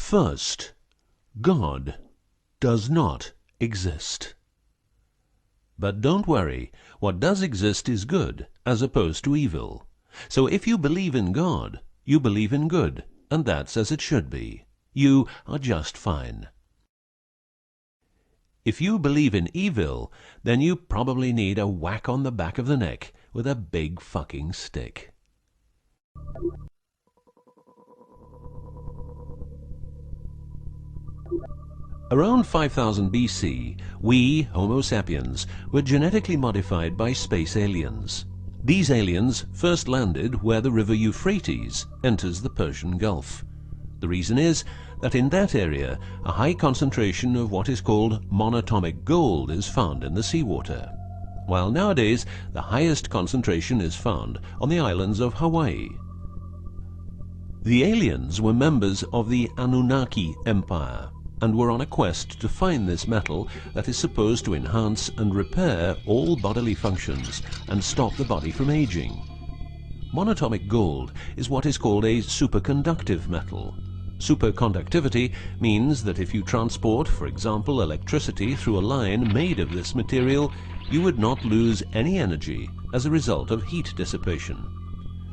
First, God does not exist. But don't worry, what does exist is good, as opposed to evil. So if you believe in God, you believe in good, and that's as it should be. You are just fine. If you believe in evil, then you probably need a whack on the back of the neck with a big fucking stick. Around 5000 BC, we, Homo sapiens, were genetically modified by space aliens. These aliens first landed where the river Euphrates enters the Persian Gulf. The reason is that in that area, a high concentration of what is called monatomic gold is found in the seawater, while nowadays the highest concentration is found on the islands of Hawaii. The aliens were members of the Anunnaki Empire and were on a quest to find this metal that is supposed to enhance and repair all bodily functions and stop the body from aging. Monatomic gold is what is called a superconductive metal. Superconductivity means that if you transport, for example, electricity through a line made of this material, you would not lose any energy as a result of heat dissipation.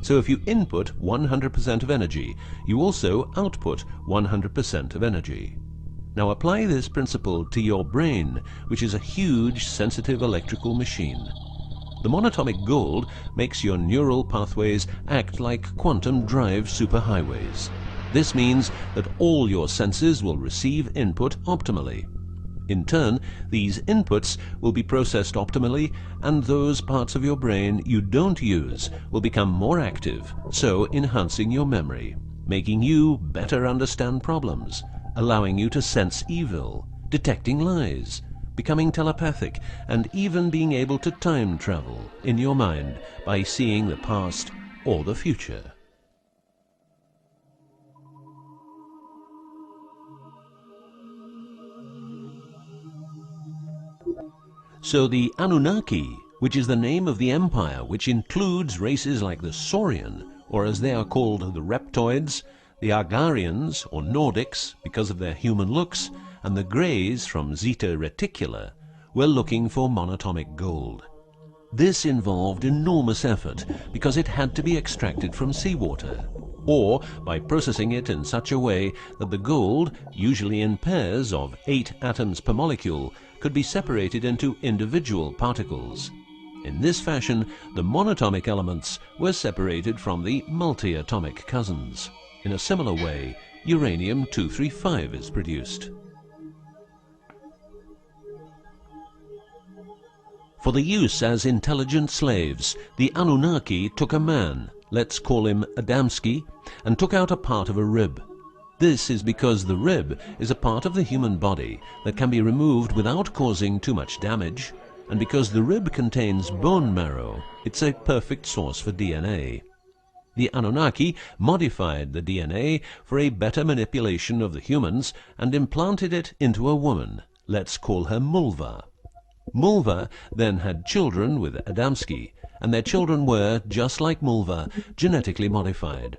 So if you input 100% of energy, you also output 100% of energy. Now apply this principle to your brain, which is a huge, sensitive electrical machine. The monatomic gold makes your neural pathways act like quantum drive superhighways. This means that all your senses will receive input optimally. In turn, these inputs will be processed optimally, and those parts of your brain you don't use will become more active, so enhancing your memory, making you better understand problems, allowing you to sense evil, detecting lies, becoming telepathic, and even being able to time travel in your mind by seeing the past or the future. So the Anunnaki, which is the name of the empire which includes races like the Saurian, or as they are called the Reptoids, the Argarians, or Nordics, because of their human looks, and the Greys from Zeta Reticula, were looking for monatomic gold. This involved enormous effort because it had to be extracted from seawater, or by processing it in such a way that the gold, usually in pairs of 8 atoms per molecule, could be separated into individual particles. In this fashion, the monatomic elements were separated from the multi-atomic cousins. In a similar way, uranium-235 is produced. For the use as intelligent slaves, the Anunnaki took a man, let's call him Adamski, and took out a part of a rib. This is because the rib is a part of the human body that can be removed without causing too much damage, and because the rib contains bone marrow, it's a perfect source for DNA. The Anunnaki modified the DNA for a better manipulation of the humans and implanted it into a woman, let's call her Mulva. Mulva then had children with Adamski, and their children were, just like Mulva, genetically modified.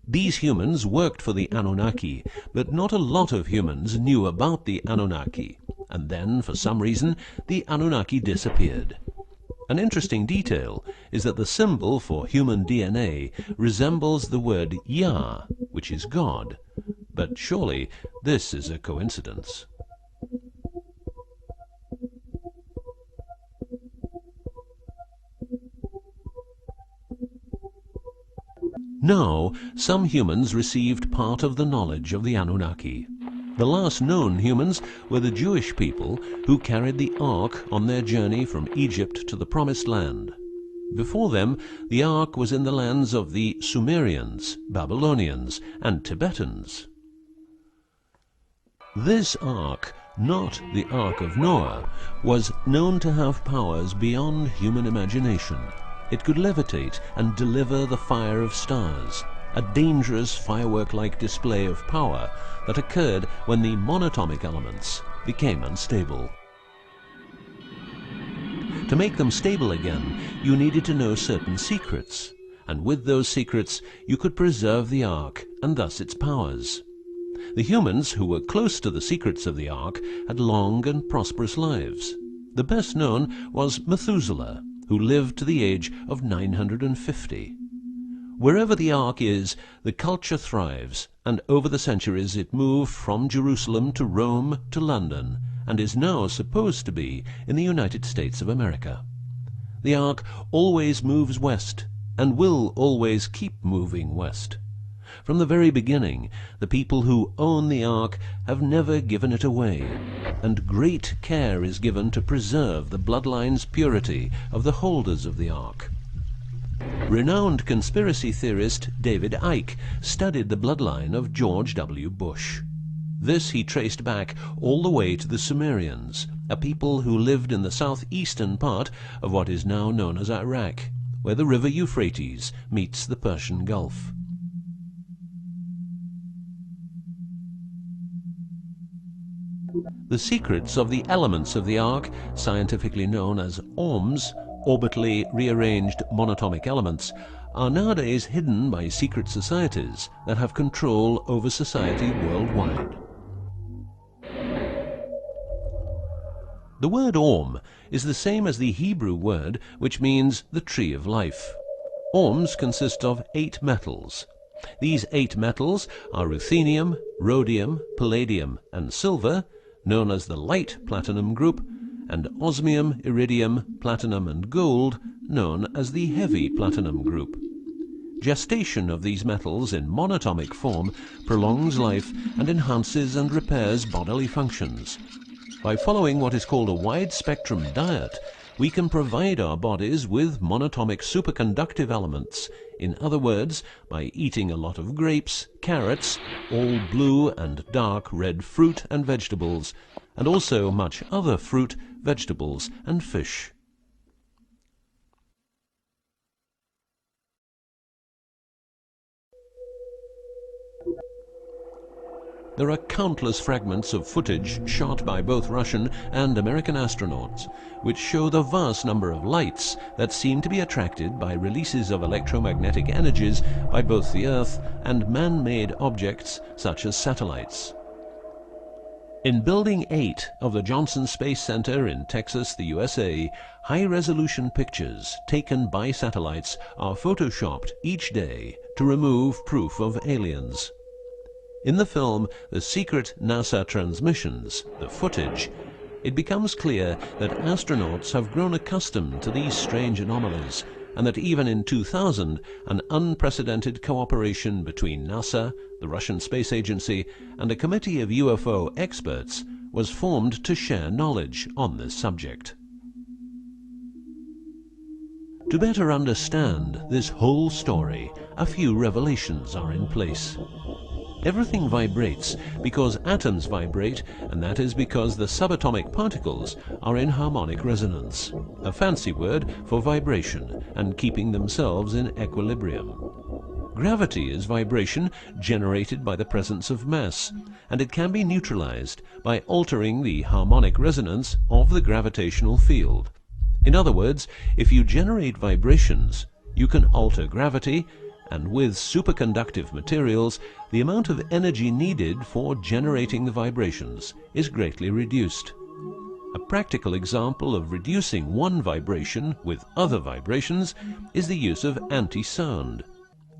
These humans worked for the Anunnaki, but not a lot of humans knew about the Anunnaki, and then, for some reason, the Anunnaki disappeared. An interesting detail is that the symbol for human DNA resembles the word Yah, which is God, but surely this is a coincidence. Now, some humans received part of the knowledge of the Anunnaki. The last known humans were the Jewish people who carried the Ark on their journey from Egypt to the Promised Land. Before them, the Ark was in the lands of the Sumerians, Babylonians, and Tibetans. This Ark, not the Ark of Noah, was known to have powers beyond human imagination. It could levitate and deliver the fire of stars, a dangerous firework-like display of power that occurred when the monatomic elements became unstable. To make them stable again, you needed to know certain secrets, and with those secrets you could preserve the Ark and thus its powers. The humans who were close to the secrets of the Ark had long and prosperous lives. The best known was Methuselah, who lived to the age of 950. Wherever the Ark is, the culture thrives, and over the centuries it moved from Jerusalem to Rome to London, and is now supposed to be in the United States of America. The Ark always moves west, and will always keep moving west. From the very beginning, the people who own the Ark have never given it away, and great care is given to preserve the bloodline's purity of the holders of the Ark. Renowned conspiracy theorist David Icke studied the bloodline of George W. Bush. This he traced back all the way to the Sumerians, a people who lived in the southeastern part of what is now known as Iraq, where the river Euphrates meets the Persian Gulf. The secrets of the elements of the Ark, scientifically known as ORMs, orbitally rearranged monatomic elements, are nowadays hidden by secret societies that have control over society worldwide. The word ORM is the same as the Hebrew word which means the tree of life. ORMs consist of 8 metals. These 8 metals are ruthenium, rhodium, palladium, and silver, known as the light platinum group, and osmium, iridium, platinum, and gold, known as the heavy platinum group. Gestation of these metals in monatomic form prolongs life and enhances and repairs bodily functions. By following what is called a wide-spectrum diet, we can provide our bodies with monatomic superconductive elements. In other words, by eating a lot of grapes, carrots, all blue and dark red fruit and vegetables, and also much other fruit, vegetables, and fish. There are countless fragments of footage shot by both Russian and American astronauts, which show the vast number of lights that seem to be attracted by releases of electromagnetic energies by both the Earth and man-made objects such as satellites. In Building 8 of the Johnson Space Center in Texas, the USA, high-resolution pictures taken by satellites are photoshopped each day to remove proof of aliens. In the film The Secret NASA Transmissions, the footage, it becomes clear that astronauts have grown accustomed to these strange anomalies, and that even in 2000, an unprecedented cooperation between NASA, the Russian Space Agency, and a committee of UFO experts was formed to share knowledge on this subject. To better understand this whole story, a few revelations are in place. Everything vibrates because atoms vibrate, and that is because the subatomic particles are in harmonic resonance, a fancy word for vibration and keeping themselves in equilibrium. Gravity is vibration generated by the presence of mass, and it can be neutralized by altering the harmonic resonance of the gravitational field. In other words, if you generate vibrations, you can alter gravity, and with superconductive materials, the amount of energy needed for generating the vibrations is greatly reduced. A practical example of reducing one vibration with other vibrations is the use of anti-sound.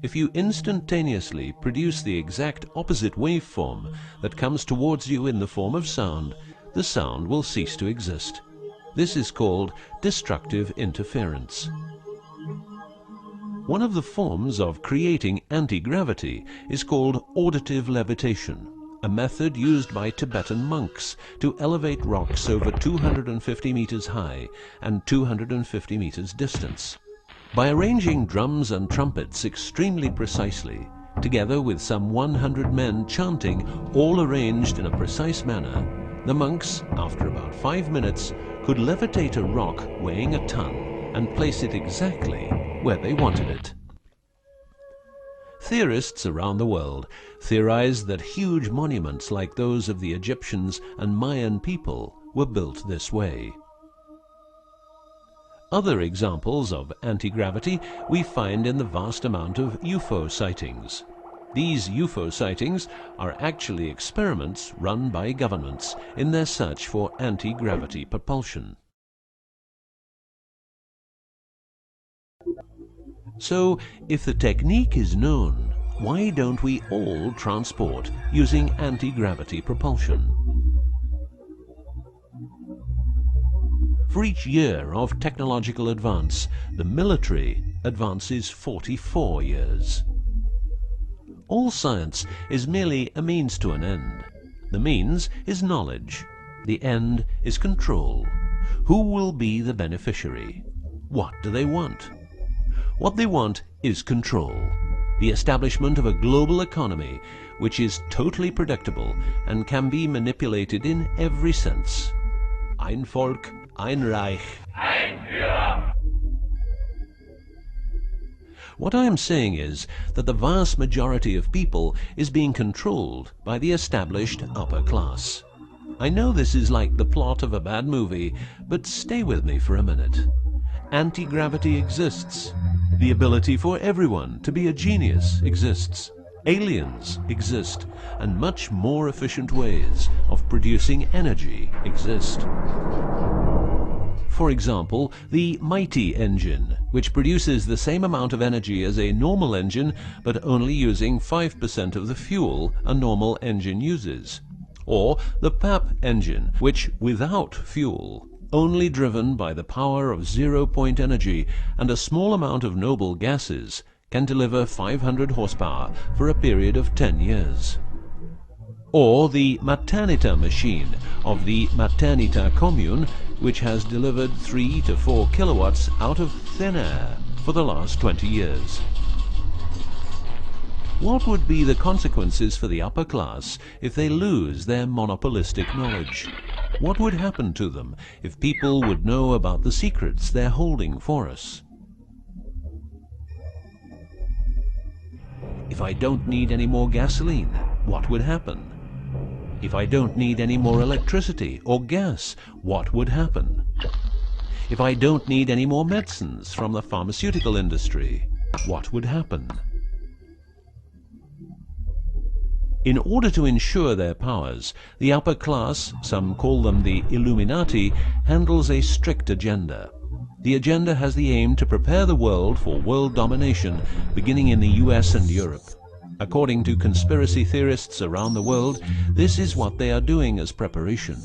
If you instantaneously produce the exact opposite waveform that comes towards you in the form of sound, the sound will cease to exist. This is called destructive interference. One of the forms of creating anti-gravity is called auditive levitation, a method used by Tibetan monks to elevate rocks over 250 meters high and 250 meters distance. By arranging drums and trumpets extremely precisely, together with some 100 men chanting, all arranged in a precise manner, the monks, after about 5 minutes, could levitate a rock weighing a ton and place it exactly where they wanted it. Theorists around the world theorize that huge monuments like those of the Egyptians and Mayan people were built this way. Other examples of anti-gravity we find in the vast amount of UFO sightings. These UFO sightings are actually experiments run by governments in their search for anti-gravity propulsion. So, if the technique is known, why don't we all transport using anti-gravity propulsion? For each year of technological advance, the military advances 44 years. All science is merely a means to an end. The means is knowledge. The end is control. Who will be the beneficiary? What do they want? What they want is control. The establishment of a global economy which is totally predictable and can be manipulated in every sense. Ein Volk, ein Reich, ein Führer. What I am saying is that the vast majority of people is being controlled by the established upper class. I know this is like the plot of a bad movie, but stay with me for a minute. Anti-gravity exists. The ability for everyone to be a genius exists. Aliens exist, and much more efficient ways of producing energy exist. For example, the Mighty engine, which produces the same amount of energy as a normal engine, but only using 5% of the fuel a normal engine uses. Or the PAP engine, which without fuel, only driven by the power of zero-point energy and a small amount of noble gases, can deliver 500 horsepower for a period of 10 years. Or the Maternita machine of the Maternita commune, which has delivered 3 to 4 kilowatts out of thin air for the last 20 years. What would be the consequences for the upper class if they lose their monopolistic knowledge? What would happen to them if people would know about the secrets they're holding for us? If I don't need any more gasoline, what would happen? If I don't need any more electricity or gas, what would happen? If I don't need any more medicines from the pharmaceutical industry, what would happen? In order to ensure their powers, the upper class, some call them the Illuminati, handles a strict agenda. The agenda has the aim to prepare the world for world domination, beginning in the US and Europe. According to conspiracy theorists around the world, this is what they are doing as preparation.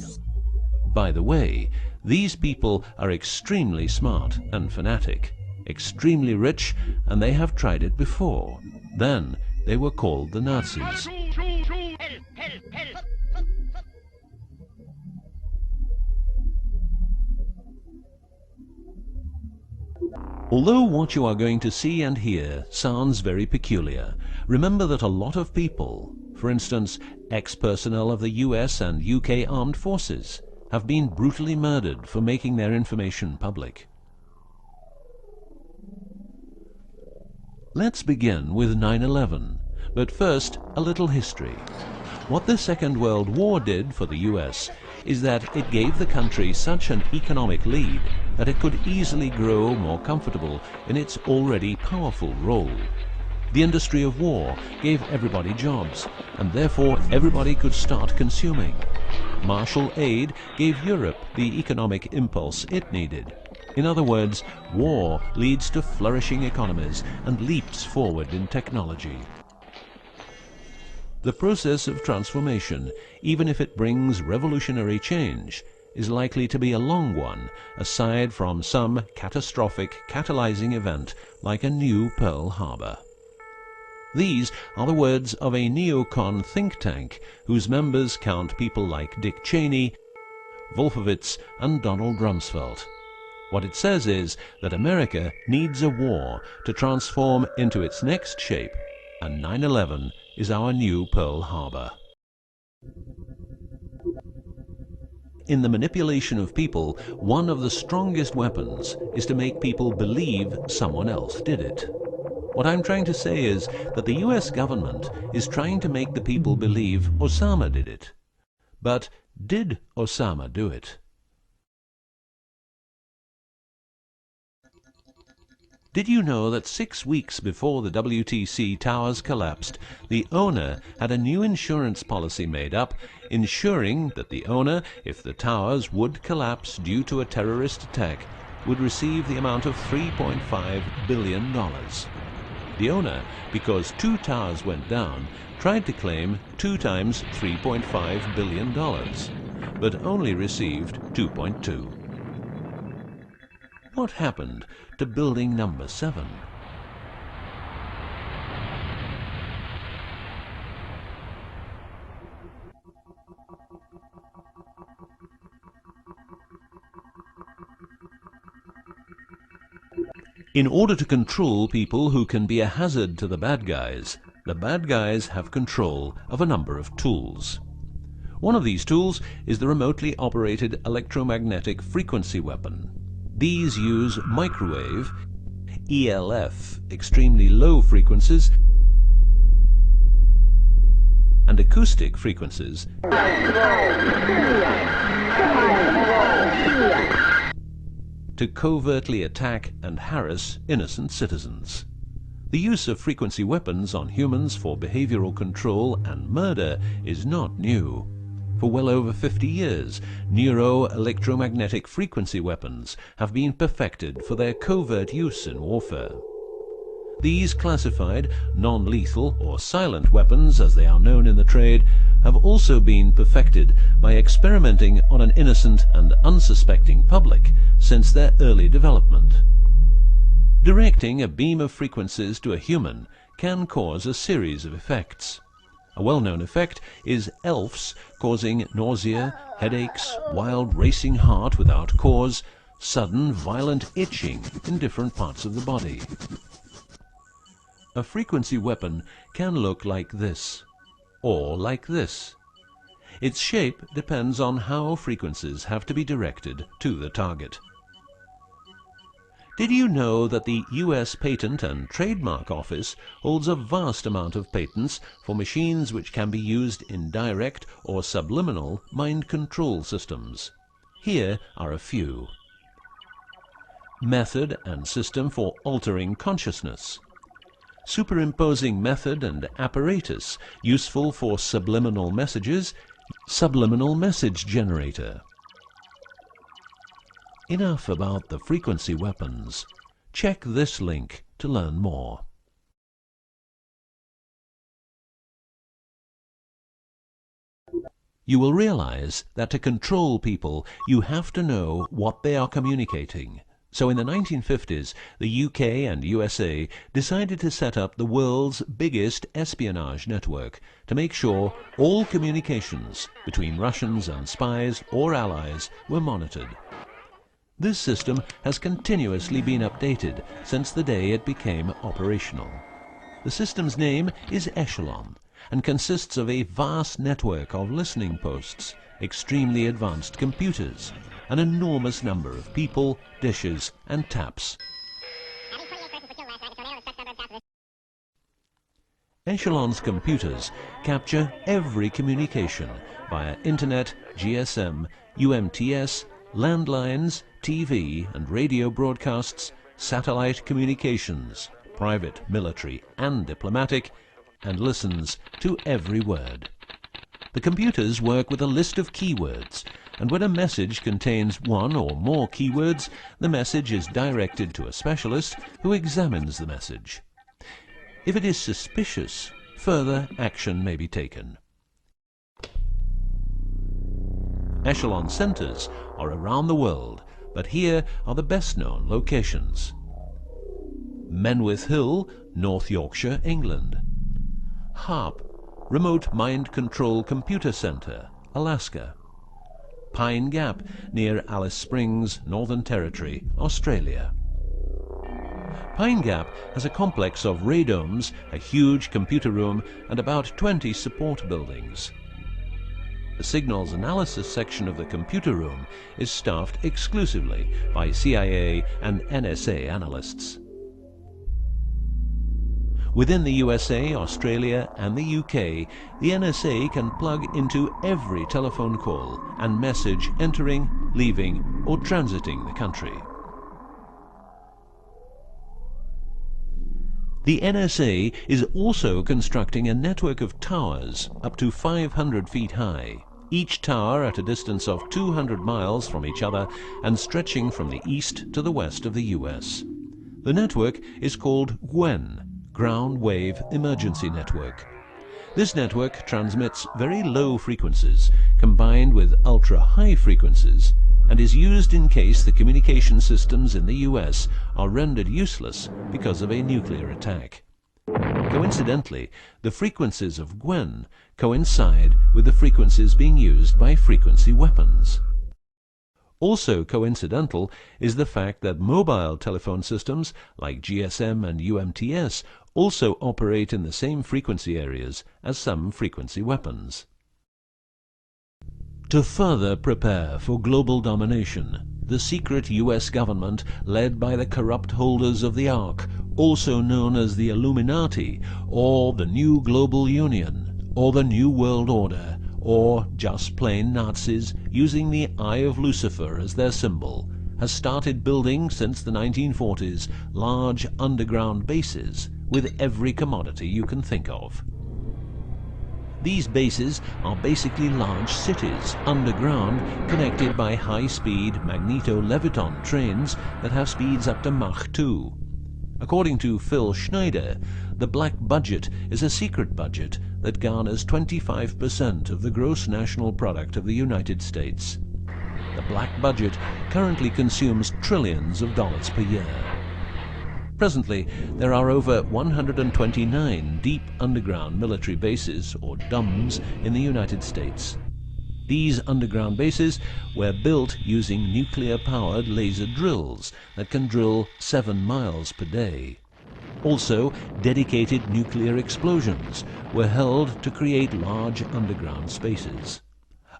By the way, these people are extremely smart and fanatic, extremely rich, and they have tried it before. Then they were called the Nazis. Although what you are going to see and hear sounds very peculiar, remember that a lot of people, for instance, ex-personnel of the US and UK armed forces, have been brutally murdered for making their information public. Let's begin with 9/11, but first a little history. What the Second World War did for the US is that it gave the country such an economic lead that it could easily grow more comfortable in its already powerful role. The industry of war gave everybody jobs, and therefore everybody could start consuming. Marshall aid gave Europe the economic impulse it needed. In other words, war leads to flourishing economies and leaps forward in technology. The process of transformation, even if it brings revolutionary change, is likely to be a long one, aside from some catastrophic catalyzing event like a new Pearl Harbor. These are the words of a neocon think tank whose members count people like Dick Cheney, Wolfowitz, and Donald Rumsfeld. What it says is that America needs a war to transform into its next shape, and 9/11 is our new Pearl Harbor. In the manipulation of people, one of the strongest weapons is to make people believe someone else did it. What I'm trying to say is that the US government is trying to make the people believe Osama did it. But did Osama do it? Did you know that 6 weeks before the WTC towers collapsed, the owner had a new insurance policy made up, ensuring that the owner, if the towers would collapse due to a terrorist attack, would receive the amount of $3.5 billion. The owner, because 2 towers went down, tried to claim 2 times $3.5 billion, but only received 2.2. What happened to building number 7? In order to control people who can be a hazard to the bad guys have control of a number of tools. One of these tools is the remotely operated electromagnetic frequency weapon. These use microwave, ELF, extremely low frequencies, and acoustic frequencies to covertly attack and harass innocent citizens. The use of frequency weapons on humans for behavioral control and murder is not new. For well over 50 years, neuro-electromagnetic frequency weapons have been perfected for their covert use in warfare. These classified, non-lethal or silent weapons, as they are known in the trade, have also been perfected by experimenting on an innocent and unsuspecting public since their early development. Directing a beam of frequencies to a human can cause a series of effects. A well-known effect is ELFs, causing nausea, headaches, wild racing heart without cause, sudden violent itching in different parts of the body. A frequency weapon can look like this, or like this. Its shape depends on how frequencies have to be directed to the target. Did you know that the US Patent and Trademark Office holds a vast amount of patents for machines which can be used in direct or subliminal mind control systems? Here are a few. Method and system for altering consciousness. Superimposing method and apparatus useful for subliminal messages. Subliminal message generator. Enough about the frequency weapons. Check this link to learn more. You will realize that to control people, you have to know what they are communicating. So in the 1950s, the UK and USA decided to set up the world's biggest espionage network to make sure all communications between Russians and spies or allies were monitored. This system has continuously been updated since the day it became operational. The system's name is Echelon and consists of a vast network of listening posts, extremely advanced computers, an enormous number of people, dishes, and taps. Echelon's computers capture every communication via Internet, GSM, UMTS, landlines, TV and radio broadcasts, satellite communications, private, military, and diplomatic, and listens to every word. The computers work with a list of keywords, and when a message contains one or more keywords, the message is directed to a specialist who examines the message. If it is suspicious, further action may be taken. Echelon centers are around the world, but here are the best-known locations. Menwith Hill, North Yorkshire, England. HARP, Remote Mind Control Computer Center, Alaska. Pine Gap, near Alice Springs, Northern Territory, Australia. Pine Gap has a complex of radomes, a huge computer room, and about 20 support buildings. The signals analysis section of the computer room is staffed exclusively by CIA and NSA analysts. Within the USA, Australia, and the UK, the NSA can plug into every telephone call and message entering, leaving, or transiting the country. The NSA is also constructing a network of towers up to 500 feet high, each tower at a distance of 200 miles from each other and stretching from the east to the west of the US. The network is called GWEN, Ground Wave Emergency Network. This network transmits very low frequencies combined with ultra-high frequencies and is used in case the communication systems in the US are rendered useless because of a nuclear attack. Coincidentally, the frequencies of GWEN coincide with the frequencies being used by frequency weapons. Also coincidental is the fact that mobile telephone systems like GSM and UMTS also operate in the same frequency areas as some frequency weapons. To further prepare for global domination, the secret US government, led by the corrupt holders of the Ark, also known as the Illuminati, or the New Global Union, or the New World Order, or just plain Nazis using the Eye of Lucifer as their symbol, has started building since the 1940s large underground bases with every commodity you can think of. These bases are basically large cities underground, connected by high-speed magneto-leviton trains that have speeds up to Mach 2. According to Phil Schneider, the black budget is a secret budget that garners 25% of the gross national product of the United States. The black budget currently consumes trillions of dollars per year. Presently, there are over 129 deep underground military bases, or DUMBs, in the United States. These underground bases were built using nuclear-powered laser drills that can drill 7 miles per day. Also, dedicated nuclear explosions were held to create large underground spaces.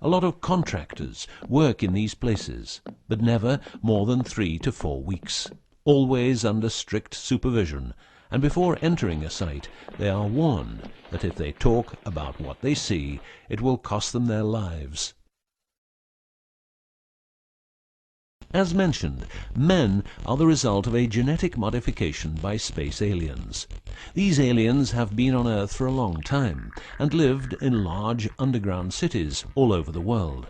A lot of contractors work in these places, but never more than 3 to 4 weeks. Always under strict supervision, and before entering a site they are warned that if they talk about what they see, it will cost them their lives. As mentioned, men are the result of a genetic modification by space aliens. These aliens have been on Earth for a long time and lived in large underground cities all over the world.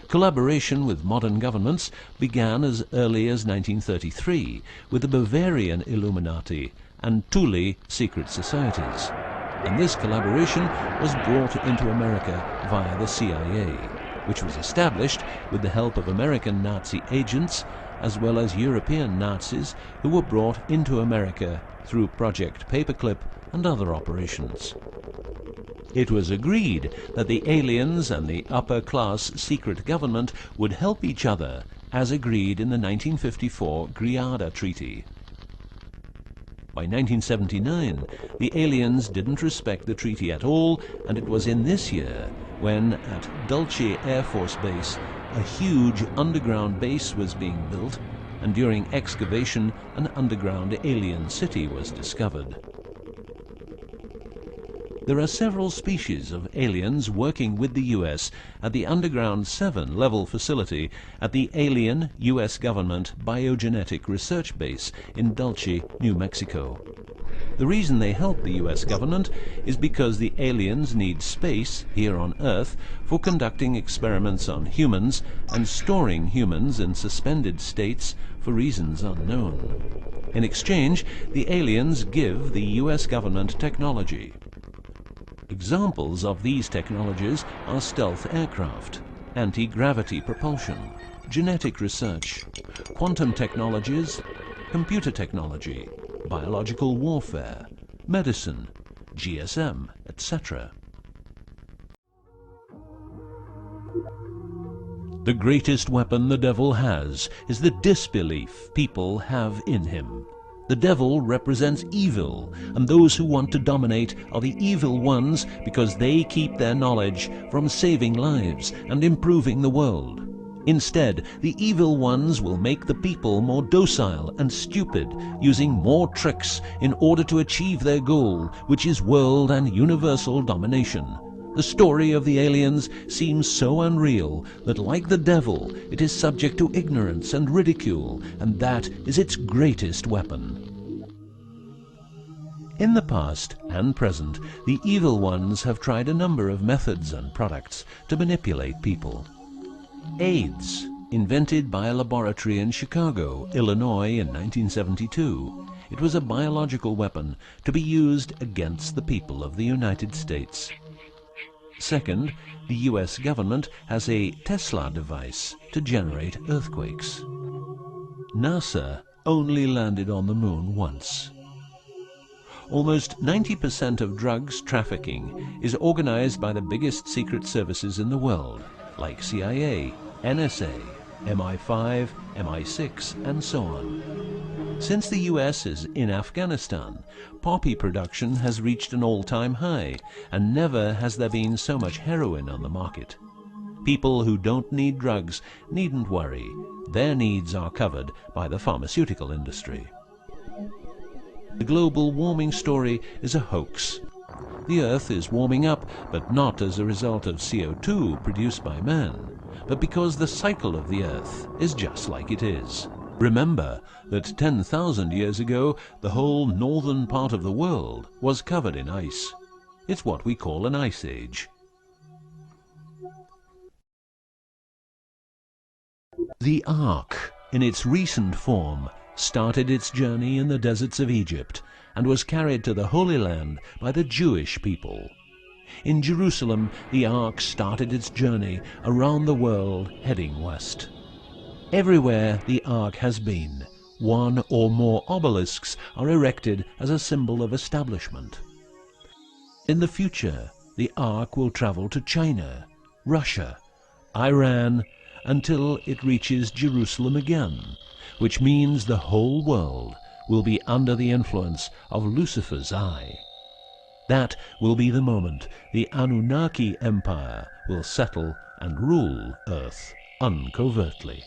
Collaboration with modern governments began as early as 1933 with the Bavarian Illuminati and Thule secret societies, and this collaboration was brought into America via the CIA, which was established with the help of American Nazi agents as well as European Nazis who were brought into America through Project Paperclip and other operations. It was agreed that the aliens and the upper-class secret government would help each other, as agreed in the 1954 Greada Treaty. By 1979, the aliens didn't respect the treaty at all, and it was in this year when, at Dulce Air Force Base, a huge underground base was being built, and during excavation, an underground alien city was discovered. There are several species of aliens working with the US at the Underground 7 level facility at the Alien US Government Biogenetic Research Base in Dulce, New Mexico. The reason they help the US government is because the aliens need space here on Earth for conducting experiments on humans and storing humans in suspended states for reasons unknown. In exchange, the aliens give the US government technology. Examples of these technologies are stealth aircraft, anti-gravity propulsion, genetic research, quantum technologies, computer technology, biological warfare, medicine, GSM, etc. The greatest weapon the devil has is the disbelief people have in him. The devil represents evil, and those who want to dominate are the evil ones because they keep their knowledge from saving lives and improving the world. Instead, the evil ones will make the people more docile and stupid, using more tricks in order to achieve their goal, which is world and universal domination. The story of the aliens seems so unreal that, like the devil, it is subject to ignorance and ridicule, and that is its greatest weapon. In the past and present, the evil ones have tried a number of methods and products to manipulate people. AIDS, invented by a laboratory in Chicago, Illinois in 1972. It was a biological weapon to be used against the people of the United States. Second, the US government has a Tesla device to generate earthquakes. NASA only landed on the moon once. Almost 90% of drugs trafficking is organized by the biggest secret services in the world, like CIA, NSA, MI5, MI6, and so on. Since the US is in Afghanistan, poppy production has reached an all-time high, and never has there been so much heroin on the market. People who don't need drugs needn't worry. Their needs are covered by the pharmaceutical industry. The global warming story is a hoax. The Earth is warming up, but not as a result of CO2 produced by man, but because the cycle of the Earth is just like it is. Remember that 10,000 years ago, the whole northern part of the world was covered in ice. It's what we call an ice age. The Ark, in its recent form, started its journey in the deserts of Egypt and was carried to the Holy Land by the Jewish people. In Jerusalem, the Ark started its journey around the world heading west. Everywhere the Ark has been, one or more obelisks are erected as a symbol of establishment. In the future, the Ark will travel to China, Russia, Iran, until it reaches Jerusalem again, which means the whole world will be under the influence of Lucifer's eye. That will be the moment the Anunnaki Empire will settle and rule Earth uncovertly.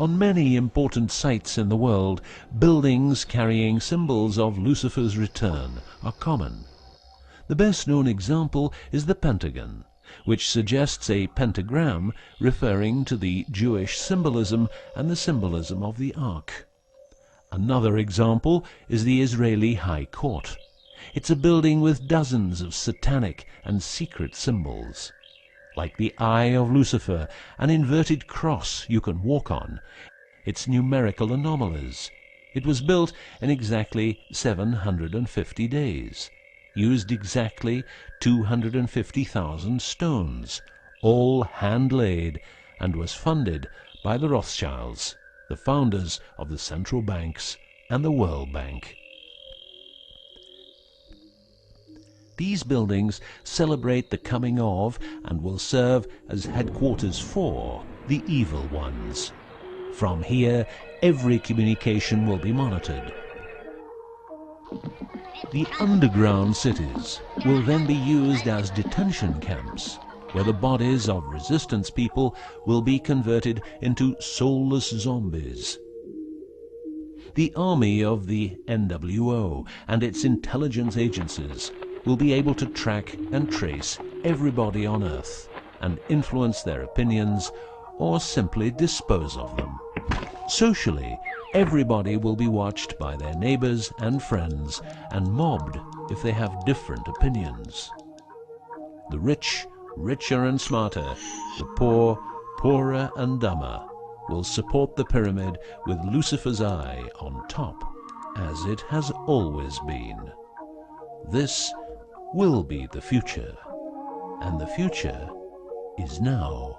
On many important sites in the world, buildings carrying symbols of Lucifer's return are common. The best-known example is the Pentagon, which suggests a pentagram referring to the Jewish symbolism and the symbolism of the Ark. Another example is the Israeli High Court. It's a building with dozens of satanic and secret symbols. Like the Eye of Lucifer, an inverted cross you can walk on. Its numerical anomalies. It was built in exactly 750 days. Used exactly 250,000 stones, all hand-laid, and was funded by the Rothschilds, the founders of the central banks and the World Bank. These buildings celebrate the coming of and will serve as headquarters for the evil ones. From here, every communication will be monitored. The underground cities will then be used as detention camps, where the bodies of resistance people will be converted into soulless zombies. The army of the NWO and its intelligence agencies will be able to track and trace everybody on Earth and influence their opinions or simply dispose of them. Socially, everybody will be watched by their neighbors and friends and mobbed if they have different opinions. The rich, richer and smarter, the poor, poorer and dumber, will support the pyramid with Lucifer's eye on top, as it has always been. This will be the future, and the future is now.